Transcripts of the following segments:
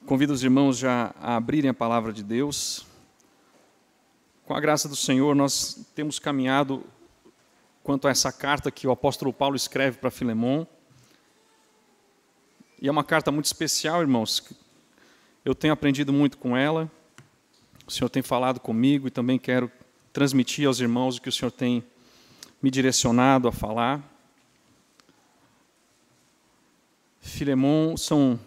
Convido os irmãos já a abrirem a palavra de Deus. Com a graça do Senhor, nós temos caminhado quanto a essa carta que o apóstolo Paulo escreve para Filemon. E é uma carta muito especial, irmãos. Eu tenho aprendido muito com ela. O Senhor tem falado comigo e também quero transmitir aos irmãos o que o Senhor tem me direcionado a falar. Filemon são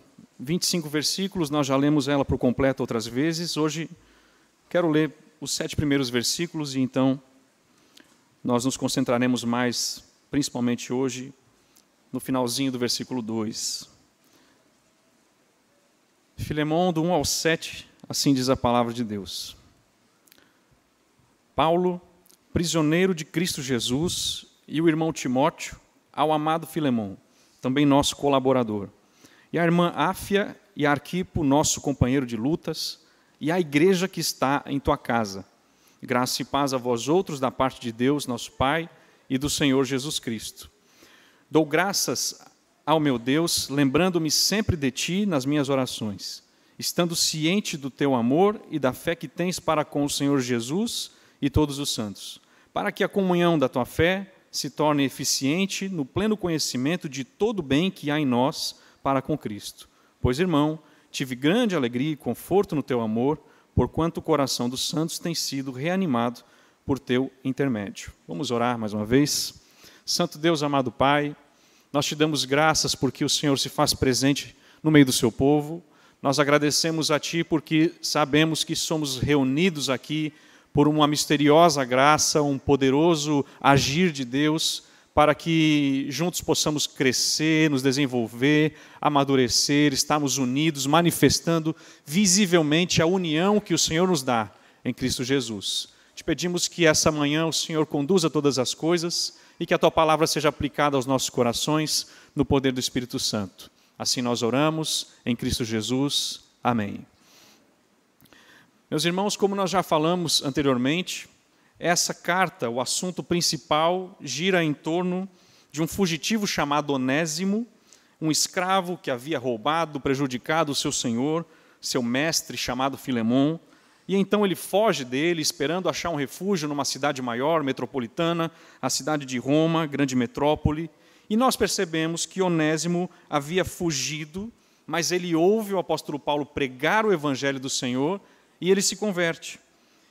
25 versículos, nós já lemos ela por completo outras vezes. Hoje quero ler os 7 primeiros versículos e então nós nos concentraremos mais, principalmente hoje, no finalzinho do versículo 2. Filemon, do 1 ao 7, assim diz a palavra de Deus. Paulo, prisioneiro de Cristo Jesus, e o irmão Timóteo, ao amado Filemon, também nosso colaborador, e a irmã Áfia e Arquipo, nosso companheiro de lutas, e a igreja que está em tua casa. Graça e paz a vós outros da parte de Deus, nosso Pai, e do Senhor Jesus Cristo. Dou graças ao meu Deus, lembrando-me sempre de ti nas minhas orações, estando ciente do teu amor e da fé que tens para com o Senhor Jesus e todos os santos, para que a comunhão da tua fé se torne eficiente no pleno conhecimento de todo o bem que há em nós para com Cristo. Pois, irmão, tive grande alegria e conforto no teu amor, porquanto o coração dos santos tem sido reanimado por teu intermédio. Vamos orar mais uma vez. Santo Deus, amado Pai, nós te damos graças porque o Senhor se faz presente no meio do seu povo. Nós agradecemos a Ti porque sabemos que somos reunidos aqui por uma misteriosa graça, um poderoso agir de Deus, para que juntos possamos crescer, nos desenvolver, amadurecer, estarmos unidos, manifestando visivelmente a união que o Senhor nos dá em Cristo Jesus. Te pedimos que essa manhã o Senhor conduza todas as coisas e que a Tua palavra seja aplicada aos nossos corações no poder do Espírito Santo. Assim nós oramos em Cristo Jesus. Amém. Meus irmãos, como nós já falamos anteriormente, essa carta, o assunto principal, gira em torno de um fugitivo chamado Onésimo, um escravo que havia roubado, prejudicado o seu senhor, seu mestre chamado Filemon, e então ele foge dele, esperando achar um refúgio numa cidade maior, metropolitana, a cidade de Roma, grande metrópole, e nós percebemos que Onésimo havia fugido, mas ele ouve o apóstolo Paulo pregar o evangelho do Senhor e ele se converte.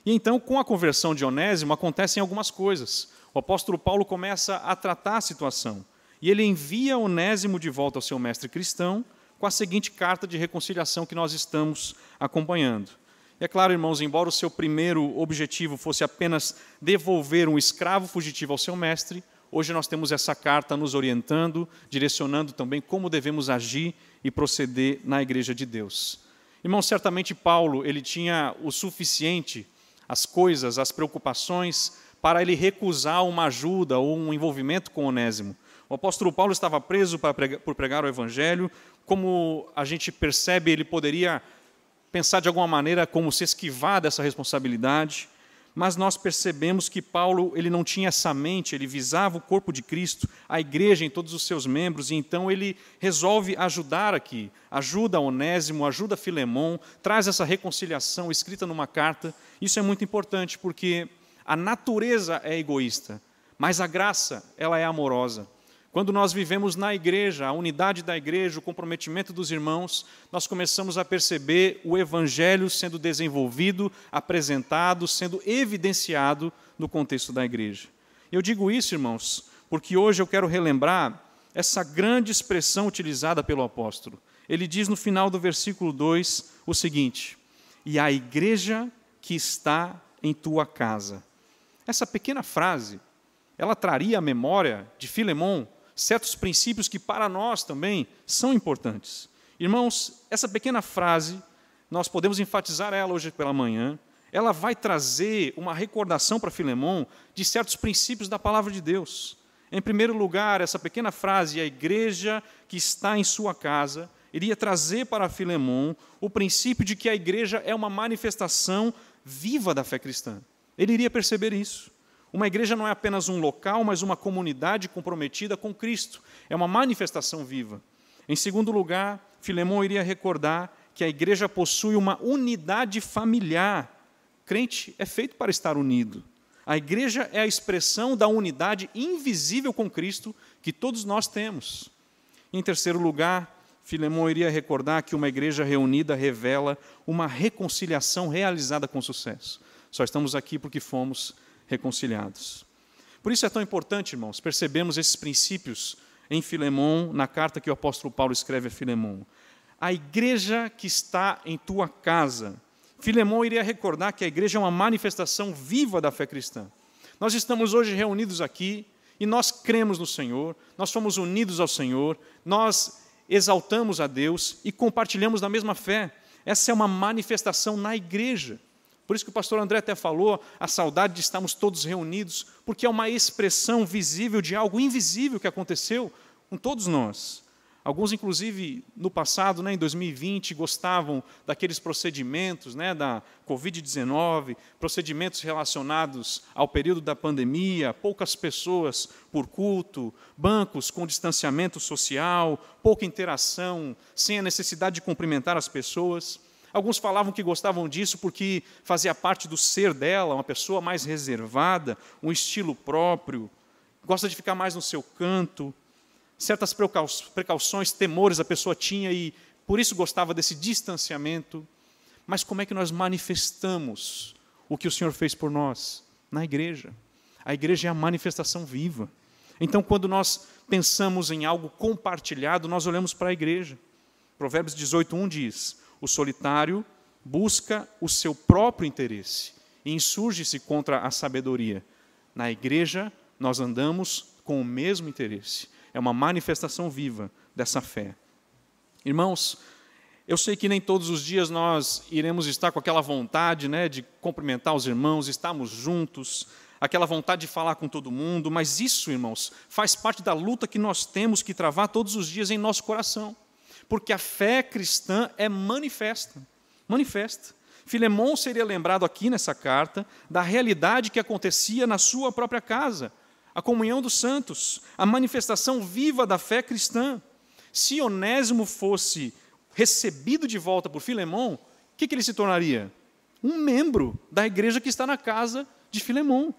E então, com a conversão de Onésimo, acontecem algumas coisas. O apóstolo Paulo começa a tratar a situação. E ele envia Onésimo de volta ao seu mestre cristão com a seguinte carta de reconciliação que nós estamos acompanhando. E é claro, irmãos, embora o seu primeiro objetivo fosse apenas devolver um escravo fugitivo ao seu mestre, hoje nós temos essa carta nos orientando, direcionando também como devemos agir e proceder na igreja de Deus. Irmãos, certamente Paulo ele tinha o suficiente, as coisas, as preocupações, para ele recusar uma ajuda ou um envolvimento com Onésimo. O apóstolo Paulo estava preso por pregar o evangelho. Como a gente percebe, ele poderia pensar de alguma maneira como se esquivar dessa responsabilidade, mas nós percebemos que Paulo ele não tinha essa mente, ele visava o corpo de Cristo, a igreja em todos os seus membros, e então ele resolve ajudar aqui, ajuda Onésimo, ajuda Filemon, traz essa reconciliação escrita numa carta. Isso é muito importante, porque a natureza é egoísta, mas a graça ela é amorosa. Quando nós vivemos na igreja, a unidade da igreja, o comprometimento dos irmãos, nós começamos a perceber o evangelho sendo desenvolvido, apresentado, sendo evidenciado no contexto da igreja. Eu digo isso, irmãos, porque hoje eu quero relembrar essa grande expressão utilizada pelo apóstolo. Ele diz no final do versículo 2 o seguinte: e a igreja que está em tua casa. Essa pequena frase, ela traria à memória de Filemon certos princípios que para nós também são importantes. Irmãos, essa pequena frase, nós podemos enfatizar ela hoje pela manhã, ela vai trazer uma recordação para Filemon de certos princípios da palavra de Deus. Em primeiro lugar, essa pequena frase, a igreja que está em sua casa, iria trazer para Filemon o princípio de que a igreja é uma manifestação viva da fé cristã. Ele iria perceber isso. Uma igreja não é apenas um local, mas uma comunidade comprometida com Cristo. É uma manifestação viva. Em segundo lugar, Filemon iria recordar que a igreja possui uma unidade familiar. Crente é feito para estar unido. A igreja é a expressão da unidade invisível com Cristo que todos nós temos. Em terceiro lugar, Filemão iria recordar que uma igreja reunida revela uma reconciliação realizada com sucesso. Só estamos aqui porque fomos reconciliados. Por isso é tão importante, irmãos, percebemos esses princípios em Filemão, na carta que o apóstolo Paulo escreve a Filemão. A igreja que está em tua casa. Filemão iria recordar que a igreja é uma manifestação viva da fé cristã. Nós estamos hoje reunidos aqui e nós cremos no Senhor, nós somos unidos ao Senhor, nós exaltamos a Deus e compartilhamos da mesma fé. Essa é uma manifestação na igreja. Por isso que o pastor André até falou, a saudade de estarmos todos reunidos, porque é uma expressão visível de algo invisível que aconteceu com todos nós. Alguns, inclusive, no passado, em 2020, gostavam daqueles procedimentos da Covid-19, procedimentos relacionados ao período da pandemia, poucas pessoas por culto, bancos com distanciamento social, pouca interação, sem a necessidade de cumprimentar as pessoas. Alguns falavam que gostavam disso porque fazia parte do ser dela, uma pessoa mais reservada, um estilo próprio, gosta de ficar mais no seu canto. Certas precauções, temores a pessoa tinha e por isso gostava desse distanciamento. Mas como é que nós manifestamos o que o Senhor fez por nós? Na igreja. A igreja é a manifestação viva. Então, quando nós pensamos em algo compartilhado, nós olhamos para a igreja. Provérbios 18:1 diz: o solitário busca o seu próprio interesse e insurge-se contra a sabedoria. Na igreja, nós andamos com o mesmo interesse. É uma manifestação viva dessa fé. Irmãos, eu sei que nem todos os dias nós iremos estar com aquela vontade de cumprimentar os irmãos, estarmos juntos, aquela vontade de falar com todo mundo, mas isso, irmãos, faz parte da luta que nós temos que travar todos os dias em nosso coração, porque a fé cristã é manifesta. Filemão seria lembrado aqui nessa carta da realidade que acontecia na sua própria casa, a comunhão dos santos, a manifestação viva da fé cristã. Se Onésimo fosse recebido de volta por Filemão, o que ele se tornaria? Um membro da igreja que está na casa de Filemão,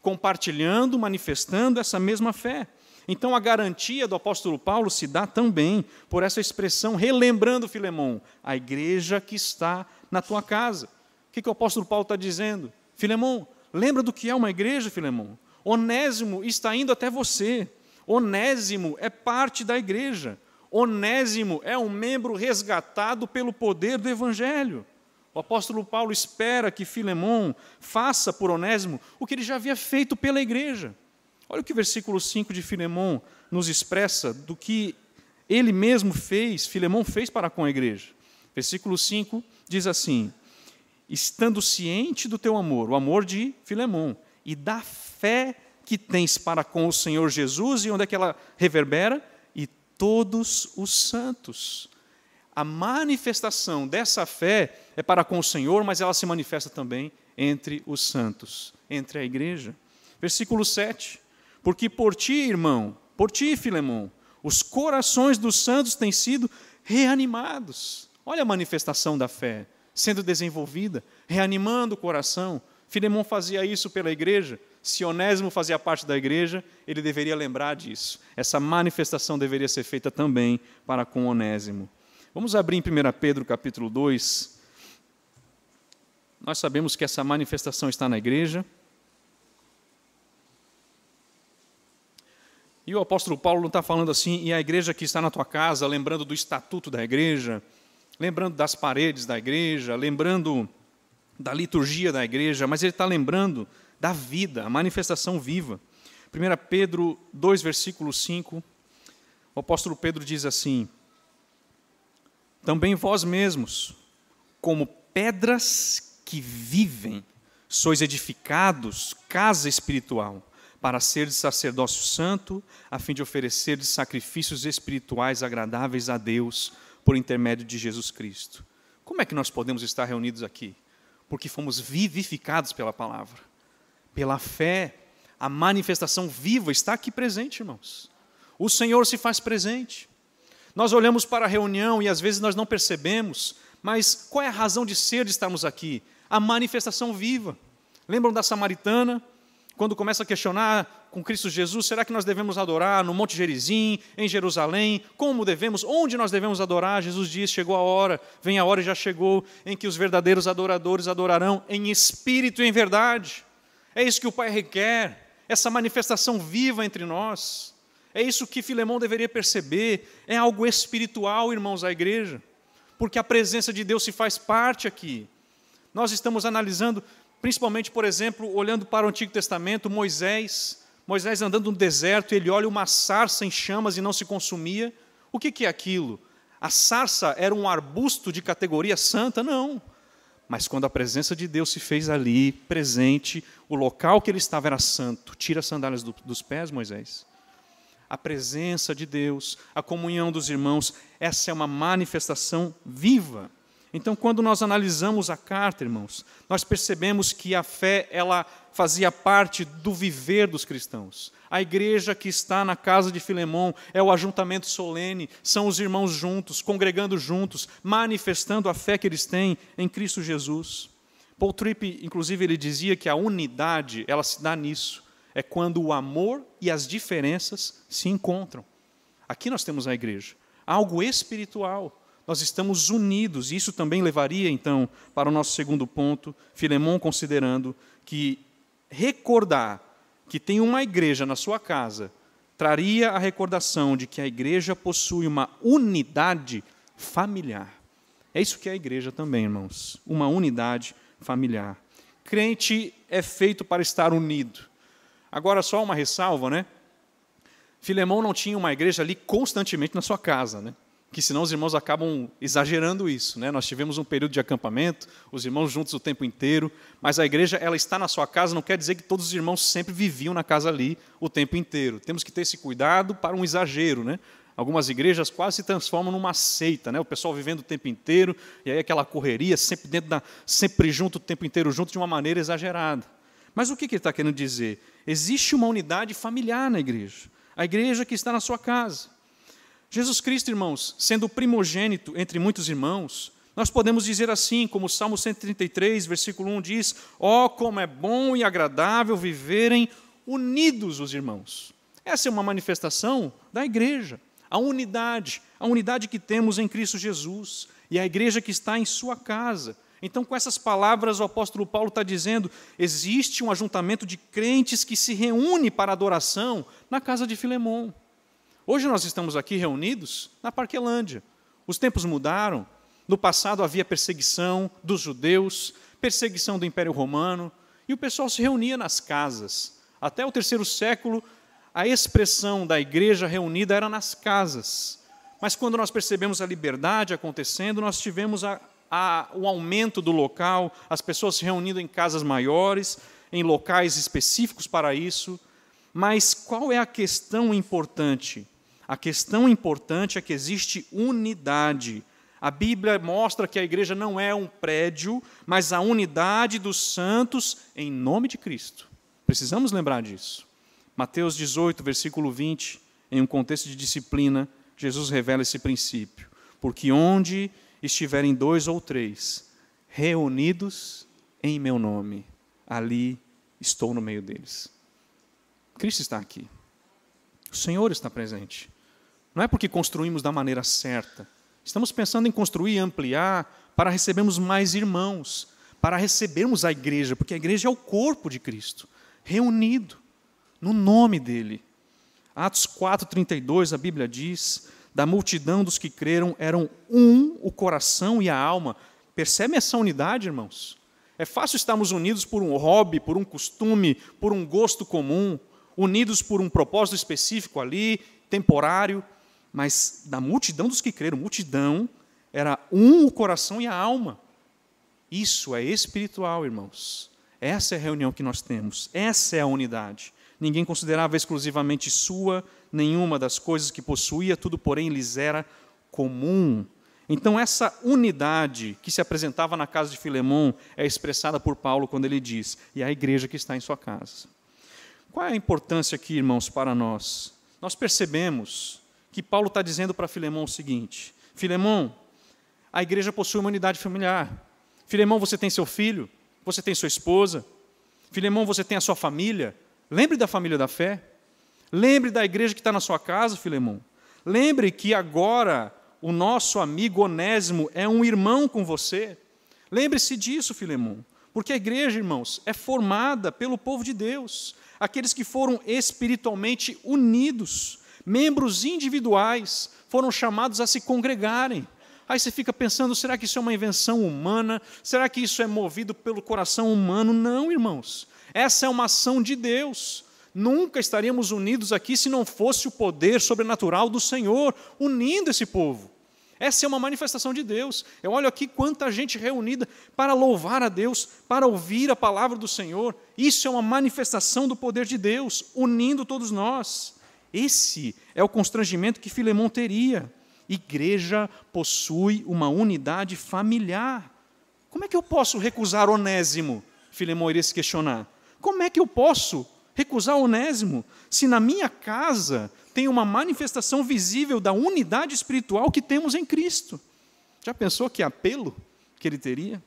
compartilhando, manifestando essa mesma fé. Então, a garantia do apóstolo Paulo se dá também por essa expressão, relembrando Filemão, a igreja que está na tua casa. O que o apóstolo Paulo está dizendo? Filemão, lembra do que é uma igreja, Filemão? Onésimo está indo até você. Onésimo é parte da igreja. Onésimo é um membro resgatado pelo poder do Evangelho. O apóstolo Paulo espera que Filemão faça por Onésimo o que ele já havia feito pela igreja. Olha o que o versículo 5 de Filemão nos expressa do que ele mesmo fez, Filemão fez para com a igreja. Versículo 5 diz assim: estando ciente do teu amor, o amor de Filemão, e da fé que tens para com o Senhor Jesus, e onde é que ela reverbera? E todos os santos. A manifestação dessa fé é para com o Senhor, mas ela se manifesta também entre os santos, entre a igreja. Versículo 7. Porque por ti, irmão, por ti, Filemão, os corações dos santos têm sido reanimados. Olha a manifestação da fé sendo desenvolvida, reanimando o coração. Filemão fazia isso pela igreja. Se Onésimo fazia parte da igreja, ele deveria lembrar disso. Essa manifestação deveria ser feita também para com Onésimo. Vamos abrir em 1 Pedro capítulo 2. Nós sabemos que essa manifestação está na igreja. E o apóstolo Paulo não está falando assim, e a igreja que está na tua casa, lembrando do estatuto da igreja, lembrando das paredes da igreja, lembrando da liturgia da igreja, mas ele está lembrando da vida, a manifestação viva. 1 Pedro 2, versículo 5, o apóstolo Pedro diz assim: também vós mesmos, como pedras que vivem, sois edificados, casa espiritual, para seres sacerdócio santo, a fim de ofereceres sacrifícios espirituais agradáveis a Deus, por intermédio de Jesus Cristo. Como é que nós podemos estar reunidos aqui? Porque fomos vivificados pela palavra. Pela fé, a manifestação viva está aqui presente, irmãos. O Senhor se faz presente. Nós olhamos para a reunião e às vezes nós não percebemos, Mas qual é a razão de ser de estarmos aqui? A manifestação viva. Lembram da samaritana? Quando começa a questionar com Cristo Jesus, será que nós devemos adorar no Monte Gerizim, em Jerusalém? Como devemos? Onde nós devemos adorar? Jesus diz, chegou a hora, vem a hora e já chegou, em que os verdadeiros adoradores adorarão em espírito e em verdade. É isso que o Pai requer, essa manifestação viva entre nós. É isso que Filemão deveria perceber, é algo espiritual, irmãos, a igreja, porque a presença de Deus se faz parte aqui. Nós estamos analisando, principalmente, por exemplo, olhando para o Antigo Testamento, Moisés andando no deserto, ele olha uma sarça em chamas e não se consumia. O que é aquilo? A sarça era um arbusto de categoria santa? Não. Mas quando a presença de Deus se fez ali, presente, o local que ele estava era santo. Tira as sandálias dos pés, Moisés. A presença de Deus, a comunhão dos irmãos, essa é uma manifestação viva. Então, quando nós analisamos a carta, irmãos, nós percebemos que a fé, ela fazia parte do viver dos cristãos. A igreja que está na casa de Filemão é o ajuntamento solene, são os irmãos juntos, congregando juntos, manifestando a fé que eles têm em Cristo Jesus. Paul Tripp, inclusive, ele dizia que a unidade, ela se dá nisso, é quando o amor e as diferenças se encontram. Aqui nós temos a igreja, algo espiritual. Nós estamos unidos, e isso também levaria, então, para o nosso segundo ponto, Filemão considerando que recordar que tem uma igreja na sua casa, traria a recordação de que a igreja possui uma unidade familiar. É isso que é a igreja também, irmãos, uma unidade familiar. Crente é feito para estar unido. Agora, só uma ressalva, né? Filemão não tinha uma igreja ali constantemente na sua casa, né? Que senão os irmãos acabam exagerando isso, né? Nós tivemos um período de acampamento, os irmãos juntos o tempo inteiro, mas a igreja, ela está na sua casa, não quer dizer que todos os irmãos sempre viviam na casa ali o tempo inteiro. Temos que ter esse cuidado para um exagero, né? Algumas igrejas quase se transformam numa seita, né? O pessoal vivendo o tempo inteiro, e aí aquela correria, sempre junto o tempo inteiro, junto de uma maneira exagerada. Mas o que ele está querendo dizer? Existe uma unidade familiar na igreja, a igreja que está na sua casa. Jesus Cristo, irmãos, sendo o primogênito entre muitos irmãos, nós podemos dizer assim, como o Salmo 133, versículo 1 diz, ó, como é bom e agradável viverem unidos os irmãos. Essa é uma manifestação da igreja, a unidade que temos em Cristo Jesus, e a igreja que está em sua casa. Então, com essas palavras, o apóstolo Paulo está dizendo, existe um ajuntamento de crentes que se reúne para adoração na casa de Filemão. Hoje nós estamos aqui reunidos na Parquelândia. Os tempos mudaram. No passado havia perseguição dos judeus, perseguição do Império Romano, e o pessoal se reunia nas casas. Até o 3º século, a expressão da igreja reunida era nas casas. Mas quando nós percebemos a liberdade acontecendo, nós tivemos o aumento do local, as pessoas se reunindo em casas maiores, em locais específicos para isso. Mas qual é a questão importante? A questão importante é que existe unidade. A Bíblia mostra que a igreja não é um prédio, mas a unidade dos santos em nome de Cristo. Precisamos lembrar disso. Mateus 18, versículo 20, em um contexto de disciplina, Jesus revela esse princípio. Porque onde estiverem 2 ou 3 reunidos em meu nome, ali estou no meio deles. Cristo está aqui. O Senhor está presente. Não é porque construímos da maneira certa. Estamos pensando em construir e ampliar para recebermos mais irmãos, para recebermos a igreja, porque a igreja é o corpo de Cristo, reunido no nome dele. Atos 4:32, a Bíblia diz, da multidão dos que creram eram um o coração e a alma. Percebem essa unidade, irmãos? É fácil estarmos unidos por um hobby, por um costume, por um gosto comum, unidos por um propósito específico ali, temporário, mas da multidão dos que creram, multidão, era um o coração e a alma. Isso é espiritual, irmãos. Essa é a reunião que nós temos, essa é a unidade. Ninguém considerava exclusivamente sua nenhuma das coisas que possuía, tudo, porém, lhes era comum. Então, essa unidade que se apresentava na casa de Filemão é expressada por Paulo quando ele diz, e a igreja que está em sua casa. Qual é a importância aqui, irmãos, para nós? Nós percebemos que Paulo está dizendo para Filemão o seguinte, Filemão, a igreja possui uma unidade familiar. Filemão, você tem seu filho, você tem sua esposa. Filemão, você tem a sua família. Lembre da família da fé. Lembre da igreja que está na sua casa, Filemão. Lembre que agora o nosso amigo Onésimo é um irmão com você. Lembre-se disso, Filemão. Porque a igreja, irmãos, é formada pelo povo de Deus, aqueles que foram espiritualmente unidos, membros individuais, foram chamados a se congregarem. Aí você fica pensando, será que isso é uma invenção humana? Será que isso é movido pelo coração humano? Não, irmãos. Essa é uma ação de Deus. Nunca estaríamos unidos aqui se não fosse o poder sobrenatural do Senhor unindo esse povo. Essa é uma manifestação de Deus. Eu olho aqui quanta gente reunida para louvar a Deus, para ouvir a palavra do Senhor. Isso é uma manifestação do poder de Deus, unindo todos nós. Esse é o constrangimento que Filemão teria. Igreja possui uma unidade familiar. Como é que eu posso recusar Onésimo? Filemão iria se questionar. Como é que eu posso recusar Onésimo se na minha casa tem uma manifestação visível da unidade espiritual que temos em Cristo? Já pensou que apelo que ele teria?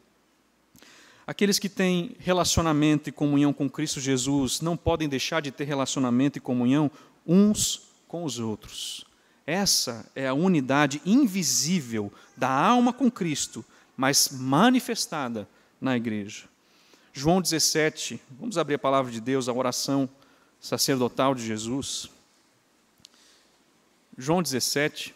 Aqueles que têm relacionamento e comunhão com Cristo Jesus não podem deixar de ter relacionamento e comunhão uns com os outros. Essa é a unidade invisível da alma com Cristo, mas manifestada na igreja. João 17, vamos abrir a palavra de Deus, a oração sacerdotal de Jesus. João 17.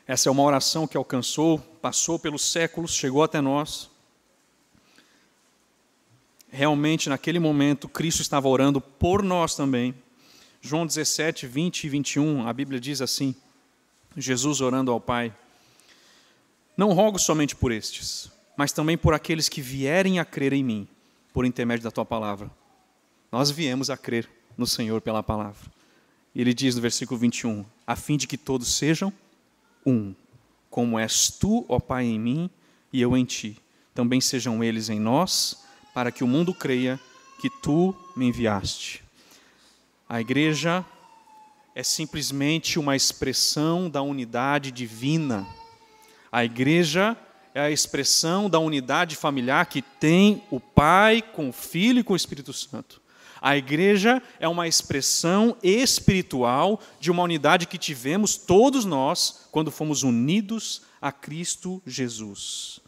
Essa é uma oração que alcançou, passou pelos séculos, chegou até nós. Realmente, naquele momento, Cristo estava orando por nós também. João 17, 20 e 21, a Bíblia diz assim, Jesus orando ao Pai: não rogo somente por estes, mas também por aqueles que vierem a crer em mim, por intermédio da tua palavra. Nós viemos a crer no Senhor pela palavra. E ele diz no versículo 21, a fim de que todos sejam um, como és tu, ó Pai, em mim e eu em ti. Também sejam eles em nós, para que o mundo creia que tu me enviaste. A igreja é simplesmente uma expressão da unidade divina. A igreja é a expressão da unidade familiar que tem o Pai com o Filho e com o Espírito Santo. A igreja é uma expressão espiritual de uma unidade que tivemos todos nós quando fomos unidos a Cristo Jesus.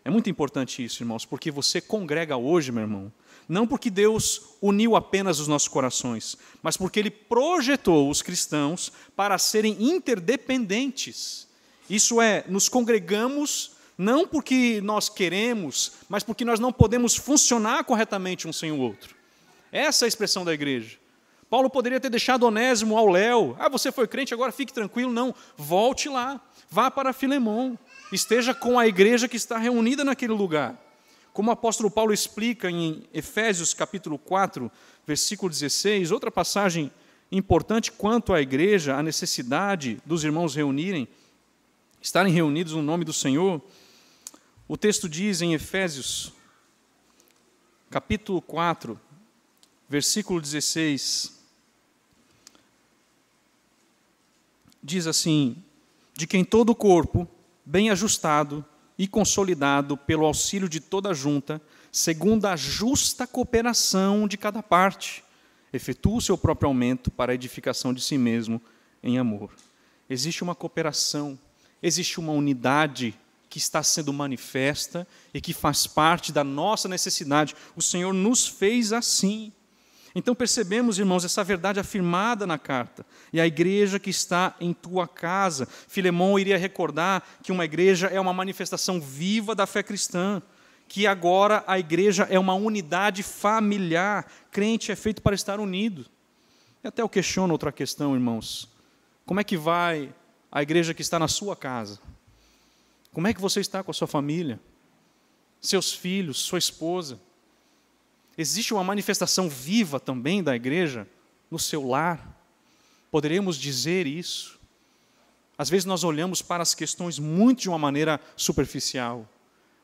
É muito importante isso, irmãos, porque você congrega hoje, meu irmão, não porque Deus uniu apenas os nossos corações, mas porque Ele projetou os cristãos para serem interdependentes. Isso é, nos congregamos não porque nós queremos, mas porque nós não podemos funcionar corretamente um sem o outro. Essa é a expressão da igreja. Paulo poderia ter deixado Onésimo ao léu. Você foi crente, agora fique tranquilo. Não, volte lá, vá para Filemão, esteja com a igreja que está reunida naquele lugar. Como o apóstolo Paulo explica em Efésios capítulo 4, versículo 16, outra passagem importante quanto à igreja, a necessidade dos irmãos estarem reunidos no nome do Senhor. O texto diz em Efésios capítulo 4, versículo 16, diz assim: de quem todo o corpo, bem ajustado e consolidado pelo auxílio de toda a junta, segundo a justa cooperação de cada parte, efetua o seu próprio aumento para a edificação de si mesmo em amor. Existe uma cooperação, existe uma unidade que está sendo manifesta e que faz parte da nossa necessidade. O Senhor nos fez assim. Então percebemos, irmãos, essa verdade afirmada na carta. E a igreja que está em tua casa. Filemão iria recordar que uma igreja é uma manifestação viva da fé cristã, que agora a igreja é uma unidade familiar. Crente é feito para estar unido. E até eu questiono outra questão, irmãos. Como é que vai a igreja que está na sua casa? Como é que você está com a sua família? Seus filhos, sua esposa? Existe uma manifestação viva também da igreja no seu lar? Poderíamos dizer isso? Às vezes nós olhamos para as questões muito de uma maneira superficial,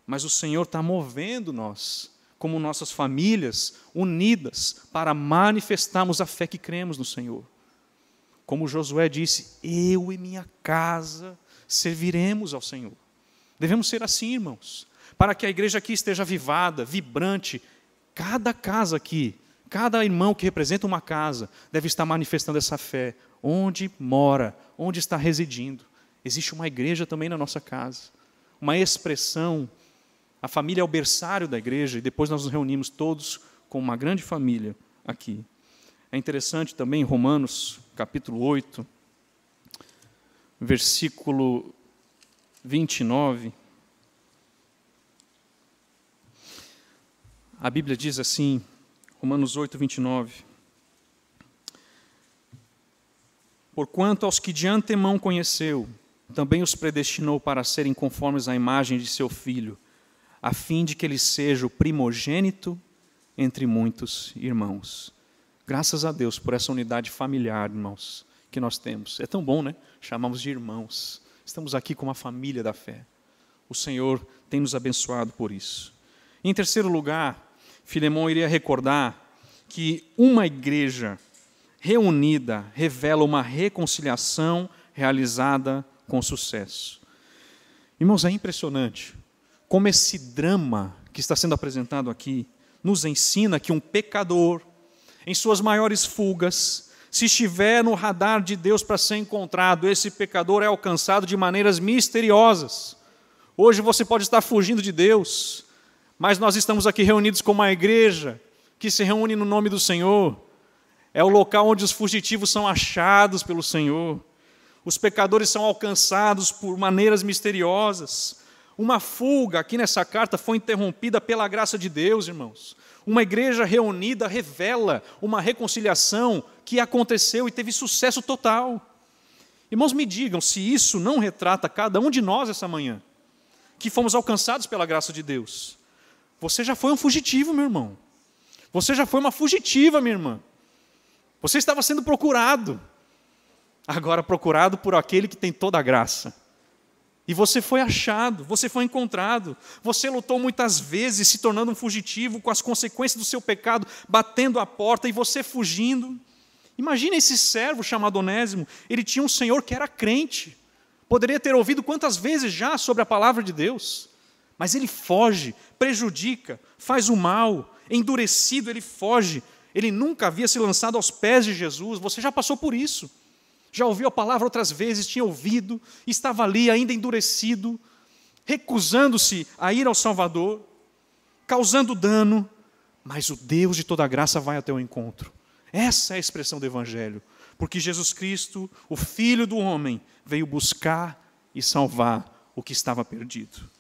mas o Senhor está movendo nós, como nossas famílias unidas, para manifestarmos a fé que cremos no Senhor. Como Josué disse, eu e minha casa serviremos ao Senhor. Devemos ser assim, irmãos, para que a igreja aqui esteja avivada, vibrante. Cada casa aqui, cada irmão que representa uma casa, deve estar manifestando essa fé. Onde mora, onde está residindo. Existe uma igreja também na nossa casa. Uma expressão. A família é o berçário da igreja e depois nós nos reunimos todos com uma grande família aqui. É interessante também, Romanos, capítulo 8, versículo 29. A Bíblia diz assim, Romanos 8, 29. Porquanto aos que de antemão conheceu, também os predestinou para serem conformes à imagem de seu Filho, a fim de que ele seja o primogênito entre muitos irmãos. Graças a Deus por essa unidade familiar, irmãos, que nós temos. É tão bom, né? Chamamos de irmãos. Estamos aqui como a família da fé. O Senhor tem nos abençoado por isso. Em terceiro lugar, Filemão iria recordar que uma igreja reunida revela uma reconciliação realizada com sucesso. Irmãos, é impressionante como esse drama que está sendo apresentado aqui nos ensina que um pecador, em suas maiores fugas, se estiver no radar de Deus para ser encontrado, esse pecador é alcançado de maneiras misteriosas. Hoje você pode estar fugindo de Deus, mas nós estamos aqui reunidos como uma igreja que se reúne no nome do Senhor. É o local onde os fugitivos são achados pelo Senhor. Os pecadores são alcançados por maneiras misteriosas. Uma fuga aqui nessa carta foi interrompida pela graça de Deus, irmãos. Uma igreja reunida revela uma reconciliação que aconteceu e teve sucesso total. Irmãos, me digam se isso não retrata cada um de nós essa manhã, que fomos alcançados pela graça de Deus. Você já foi um fugitivo, meu irmão. Você já foi uma fugitiva, minha irmã. Você estava sendo procurado. Agora procurado por aquele que tem toda a graça. E você foi achado, você foi encontrado. Você lutou muitas vezes se tornando um fugitivo com as consequências do seu pecado, batendo a porta e você fugindo. Imagina esse servo chamado Onésimo. Ele tinha um senhor que era crente. Poderia ter ouvido quantas vezes já sobre a palavra de Deus. Mas ele foge, prejudica, faz o mal. Endurecido, ele foge. Ele nunca havia se lançado aos pés de Jesus. Você já passou por isso. Já ouviu a palavra outras vezes, tinha ouvido, estava ali ainda endurecido, recusando-se a ir ao Salvador, causando dano, mas o Deus de toda graça vai até o encontro. Essa é a expressão do Evangelho, porque Jesus Cristo, o Filho do homem, veio buscar e salvar o que estava perdido.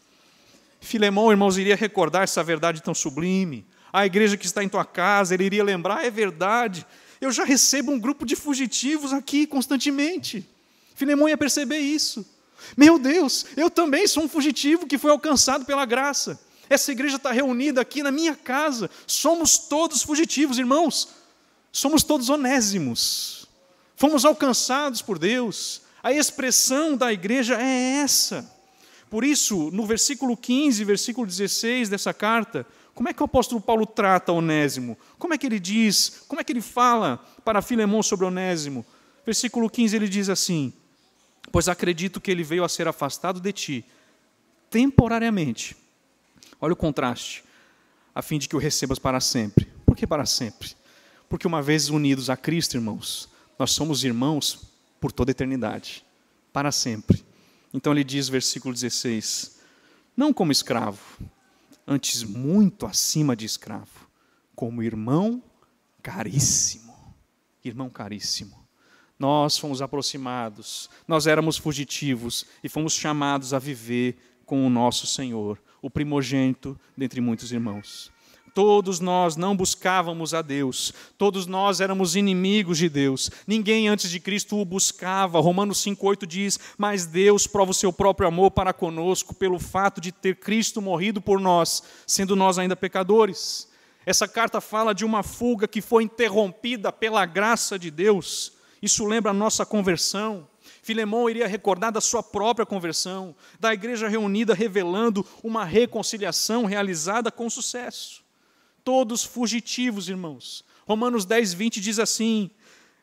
Filemão, irmãos, iria recordar essa verdade tão sublime. A igreja que está em tua casa, ele iria lembrar, é verdade. Eu já recebo um grupo de fugitivos aqui constantemente. Filemão ia perceber isso. Meu Deus, eu também sou um fugitivo que foi alcançado pela graça. Essa igreja está reunida aqui na minha casa. Somos todos fugitivos, irmãos. Somos todos onésimos. Fomos alcançados por Deus. A expressão da igreja é essa. Por isso, no versículo 15, versículo 16 dessa carta, como é que o apóstolo Paulo trata Onésimo? Como é que ele diz? Como é que ele fala para Filemão sobre Onésimo? Versículo 15 ele diz assim: pois acredito que ele veio a ser afastado de ti, temporariamente. Olha o contraste. A fim de que o recebas para sempre. Por que para sempre? Porque uma vez unidos a Cristo, irmãos, nós somos irmãos por toda a eternidade. Para sempre. Então ele diz, versículo 16, não como escravo, antes muito acima de escravo, como irmão caríssimo. Irmão caríssimo. Nós fomos aproximados, nós éramos fugitivos e fomos chamados a viver com o nosso Senhor, o primogênito dentre muitos irmãos. Todos nós não buscávamos a Deus, todos nós éramos inimigos de Deus, ninguém antes de Cristo o buscava. Romanos 5,8 diz, mas Deus prova o seu próprio amor para conosco, pelo fato de ter Cristo morrido por nós, sendo nós ainda pecadores. Essa carta fala de uma fuga que foi interrompida pela graça de Deus, isso lembra a nossa conversão. Filemão iria recordar da sua própria conversão, da igreja reunida revelando uma reconciliação realizada com sucesso. Todos fugitivos, irmãos. Romanos 10, 20 diz assim,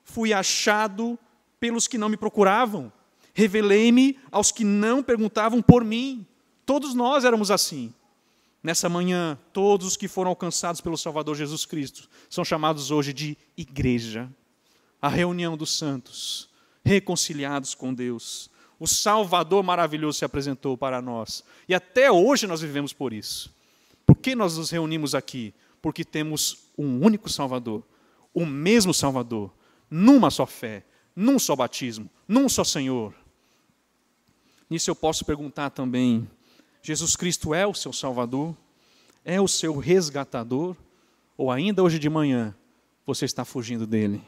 fui achado pelos que não me procuravam. Revelei-me aos que não perguntavam por mim. Todos nós éramos assim. Nessa manhã, todos os que foram alcançados pelo Salvador Jesus Cristo são chamados hoje de igreja. A reunião dos santos, reconciliados com Deus. O Salvador maravilhoso se apresentou para nós. E até hoje nós vivemos por isso. Por que nós nos reunimos aqui? Porque temos um único Salvador, o mesmo Salvador, numa só fé, num só batismo, num só Senhor. Nisso eu posso perguntar também, Jesus Cristo é o seu Salvador? É o seu resgatador? Ou ainda hoje de manhã você está fugindo dele?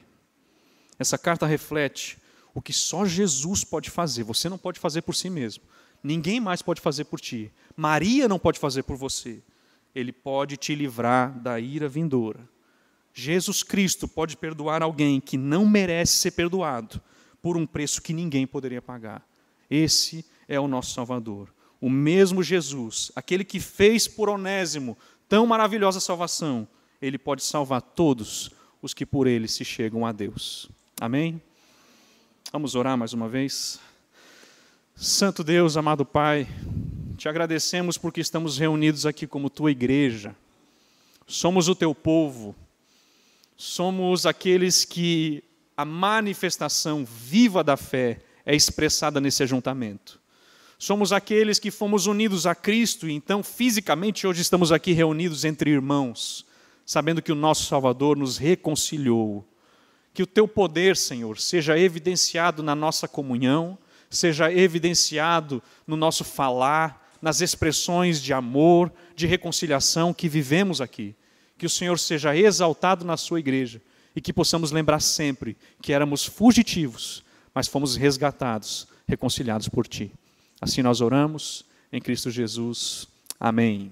Essa carta reflete o que só Jesus pode fazer. Você não pode fazer por si mesmo. Ninguém mais pode fazer por ti. Maria não pode fazer por você. Ele pode te livrar da ira vindoura. Jesus Cristo pode perdoar alguém que não merece ser perdoado por um preço que ninguém poderia pagar. Esse é o nosso Salvador. O mesmo Jesus, aquele que fez por Onésimo tão maravilhosa salvação, ele pode salvar todos os que por ele se chegam a Deus. Amém? Vamos orar mais uma vez. Santo Deus, amado Pai, te agradecemos porque estamos reunidos aqui como tua igreja. Somos o teu povo. Somos aqueles que a manifestação viva da fé é expressada nesse ajuntamento. Somos aqueles que fomos unidos a Cristo e então fisicamente hoje estamos aqui reunidos entre irmãos, sabendo que o nosso Salvador nos reconciliou. Que o teu poder, Senhor, seja evidenciado na nossa comunhão, seja evidenciado no nosso falar, nas expressões de amor, de reconciliação que vivemos aqui. Que o Senhor seja exaltado na sua igreja e que possamos lembrar sempre que éramos fugitivos, mas fomos resgatados, reconciliados por ti. Assim nós oramos, em Cristo Jesus. Amém.